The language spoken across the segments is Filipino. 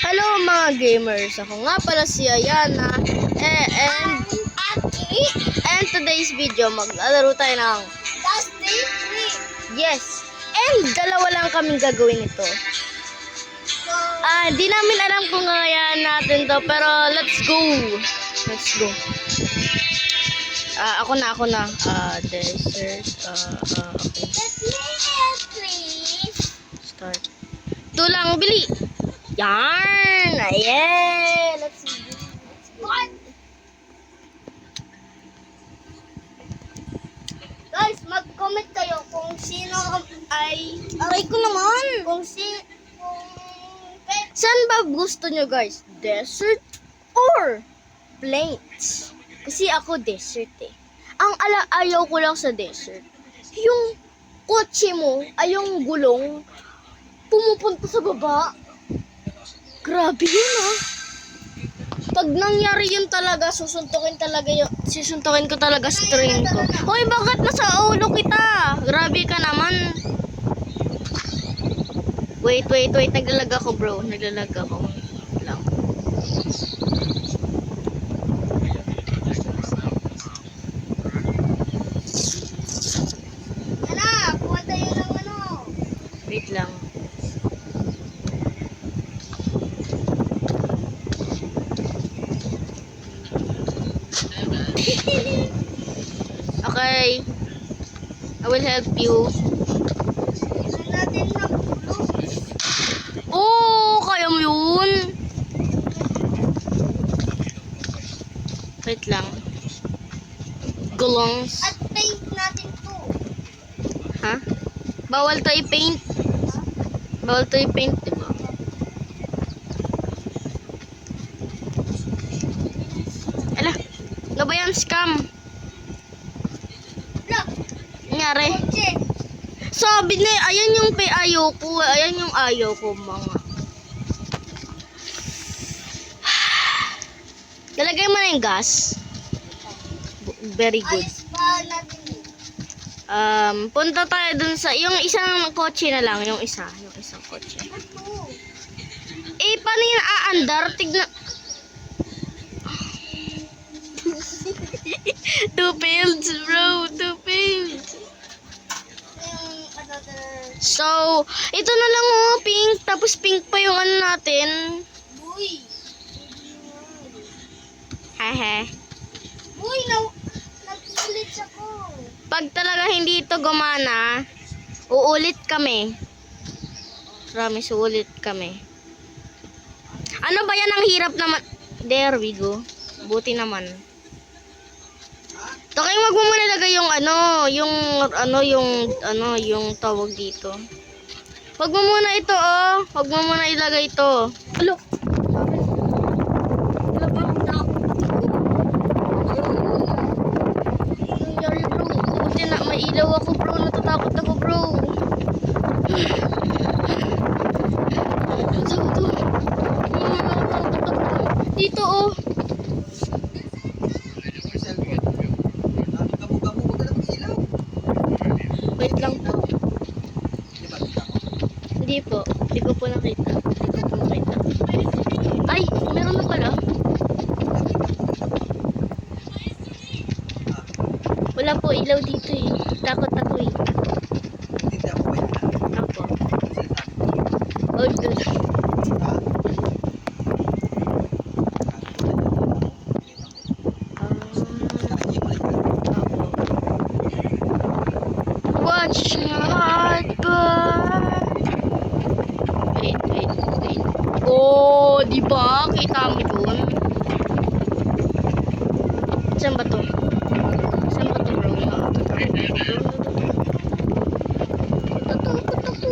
Hello mga gamers, ako nga pala si Ayana and today's video maglalaro tayo ng Dusty Tree. yes, and dalawa lang kaming gagawin ito. Di namin alam kung kaya natin to, pero let's go. Ako na desert, okay, Let me help, please. start. Ito lang, bili. Yarn! Yeah! Let's go. What? Guys, mag-comment kayo kung sino ay... Aray ko naman! Kung Saan ba gusto nyo guys? Desert or plains? Kasi ako desert eh. Ang ayaw ko lang sa desert, yung kotse mo ay yung gulong pumupunta sa baba. Grabe yun ah. Pag nangyari yun talaga, susuntukin ko talaga string ko. Hoy, bakit nasa ulo kita? Grabe ka naman. Wait. Naglalag ako, bro. Lang. Ana, kuha tayo ng ano. Wait lang. Okay. I will help you. Ilan natin ng bulong. Oh, kaya mo yun. Wait lang. Gulongs. At paint natin to. Ha? Bawal to i-paint. Bawal to i-paint, diba? Ala, ano ba yan? Scam. Look, Nangyari. kotse. Sabi na, ayan yung ayaw ko. Ayan yung ayaw ko, mga. Lalagay mo na yung gas. Very good. Ayos ba natin yun? Punta tayo dun sa, yung isang kotse na lang, yung isang kotse. Ito. Paano yung aandar? Tignan. Two fields, bro. Two fields. Yung another... So, ito na lang oh, pink. Tapos pink pa yung ano natin. Uy. Hehe. Uy, nag-ulit ako. Pag talaga hindi ito gumana, uulit kami. Promise, uulit kami. Ano ba yan? Ang hirap naman. There we go. Buti naman. Takay, wag mo muna lagay yung tawag dito. Wag mo muna ito, oh. Wag mo muna ilagay ito. Alo. Nangyari, bro. Buti na, may ilaw ako, bro. Natatakot ako, bro. Dito, oh. Wait lang po. Hindi po. Hindi ko po nakita. Ay, meron na pala. Wala po ilaw dito eh. Takot ako eh. Ako. Oh, good. Watch your heart burn. Wait. Oh, di ba? Kita mo yun? Saan ba to? Bro? Natatakot ako,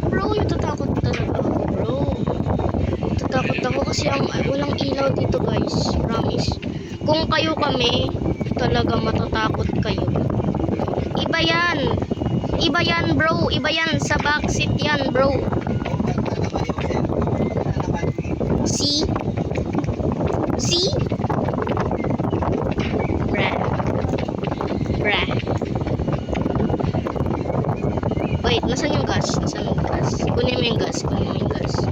bro. Natatakot talaga ako, bro. Natatakot ako kasi walang ilaw dito, guys. Promise. Kung kayo kami, talaga matatakot kayo. Iba yan, bro. Iba yan. Sa backseat yan, bro. See? Bruh. Wait, nasaan yung gas? Kunin mo yung gas. Kunin mo yung gas.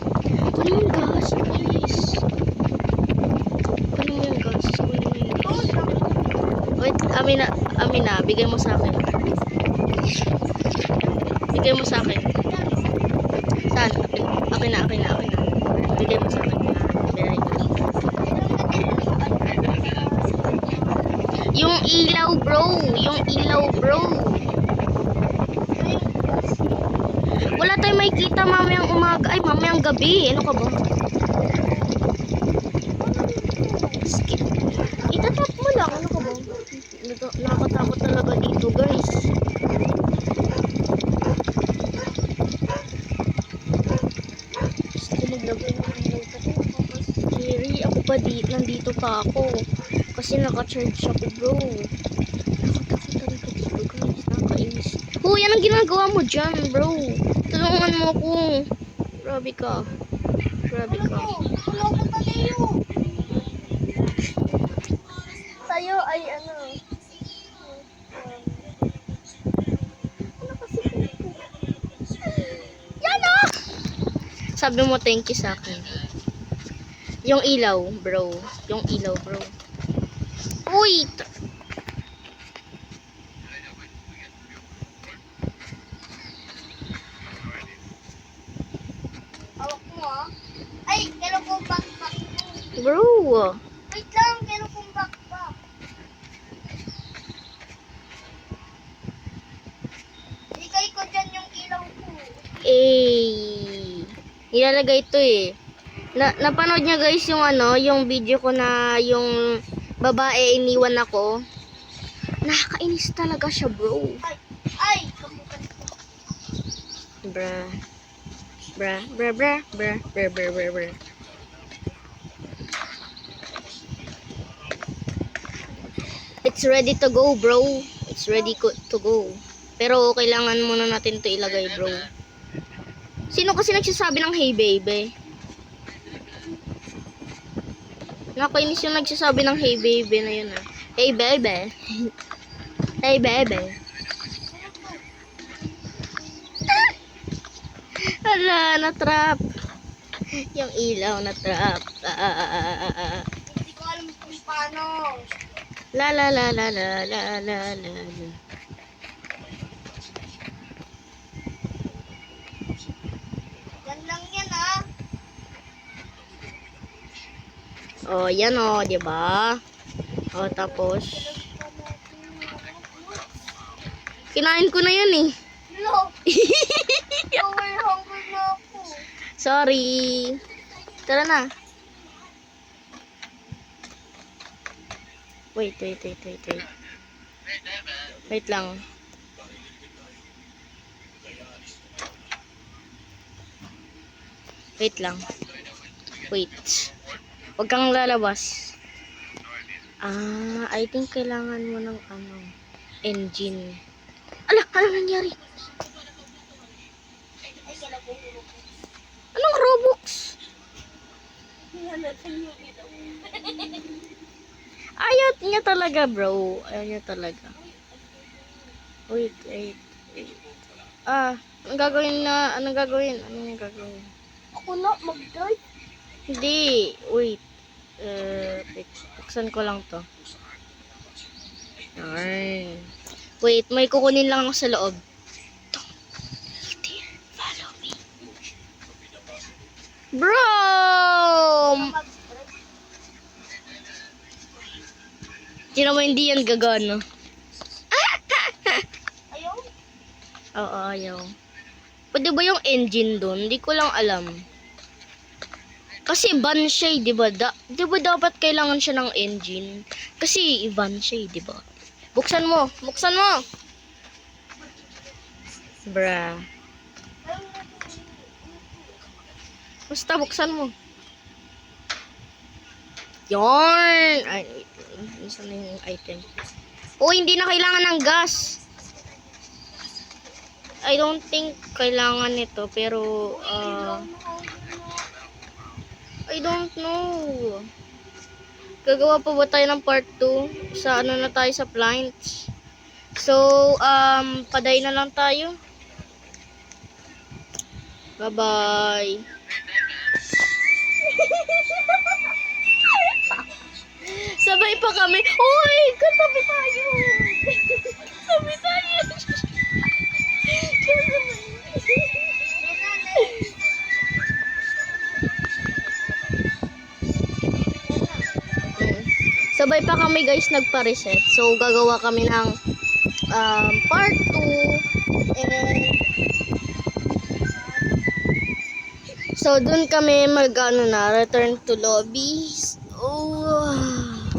marami na. Bigay mo sa akin. Bigay mo sa akin. Saan? Akin na. Bigay mo sa akin. Very good. Yung ilaw, bro. Wala tayong makikita mamayang umaga. Ay, mamayang gabi. Ano ka ba? Skip. Itatap mo lang. Ano ka ba? Nakakatakot talaga dito, guys. Gusto maglagay ng ilaw kasi scary. Ako pa nandito pa ako. Kasi naka-charge ako, bro. Nakakatakot talaga dito, guys. Nakakainis. Huy, anong ginagawa mo dyan, bro? Tulungan mo ako. Grabe ka. Wala ko tayo. Tayo ay ano. Ano kasi ito? Yan o! Sabi mo thank you sa akin. Yung ilaw, bro. Uy! Hawak mo ah. Ay, kailan kong backpack mo? Bro! Wait lang, kailan kong backpack? Ikay ko dyan yung ilaw ko. Nilalagay ito eh. Napanood niya guys yung yung video ko na yung babae iniwan ako. Nakakainis talaga siya, bro. Ay, kamukan ko. Bra. It's ready to go, bro. It's ready to go. Pero kailangan muna natin to ilagay, bro. Sino kasi nagsasabi ng hey, baby? Nakainis yung nagsasabi ng hey, baby na yun, ah. Hey, baby. Hey, baby. Hala, na-trap. Yung ilaw na-trap. Hindi ko alam kung paano. La. Yan lang yan ah. Oh, yan oh, 'di ba? Oh, tapos kinain ko na 'yan eh. No. Power hungry na ako. Sorry. Tara na. Wait. Wait lang. Wait lang. Wait. Huwag kang lalabas. I think kailangan mo ng engine. Ano nangyari? Ay, kailan ko hulog. Anong Robux? Yan natin yung ilaw. Ayaw niya talaga, bro. Ayaw niya talaga. Wait. Anong gagawin? Anong gagawin? Ako na, mag-drive. Hindi. Wait. Buksan ko lang to. Yarn. Wait, may kukunin lang ako sa loob. Follow me. Bro! Tino mo hindi yan gagano. Ayaw? Oo, ayaw. Pwede ba yung engine doon? Hindi ko lang alam. Kasi van siya, di ba? Di ba dapat kailangan siya ng engine? Kasi van siya, di ba? Buksan mo. Bra. Basta buksan mo. Yarn! Ay, saan na yung item? Oh, hindi na kailangan ng gas. I don't think kailangan nito, pero, I don't know. Gagawa pa ba tayo ng part 2? Sa na tayo sa planets. So, paday na lang tayo. Bye-bye. Sabay sabay pa kami. Uy, katabi tayo. Katabi tayo. Sabay pa kami guys nagpa-reset. So gagawa kami ng part 2 and so dun kami return to lobby. Oh.